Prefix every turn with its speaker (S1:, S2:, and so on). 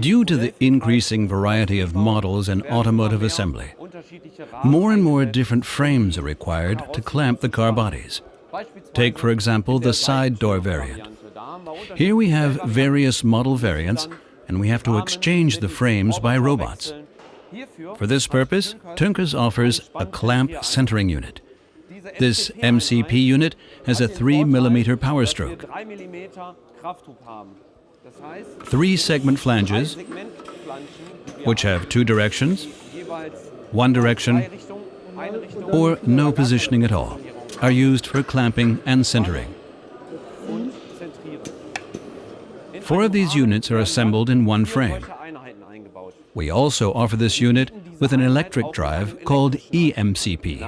S1: Due to the increasing variety of models in automotive assembly, more and more different frames are required to clamp the car bodies. Take, for example, the side door variant. Here we have various model variants, and we have to exchange the frames by robots. For this purpose, TUNKERS offers a clamp centering unit. This MCP unit has a 3 mm power stroke, 3 segment flanges, which have 2 directions, 1 direction, or no positioning at all, are used for clamping and centering. 4 of these units are assembled in one frame. We also offer this unit with an electric drive called EMCP.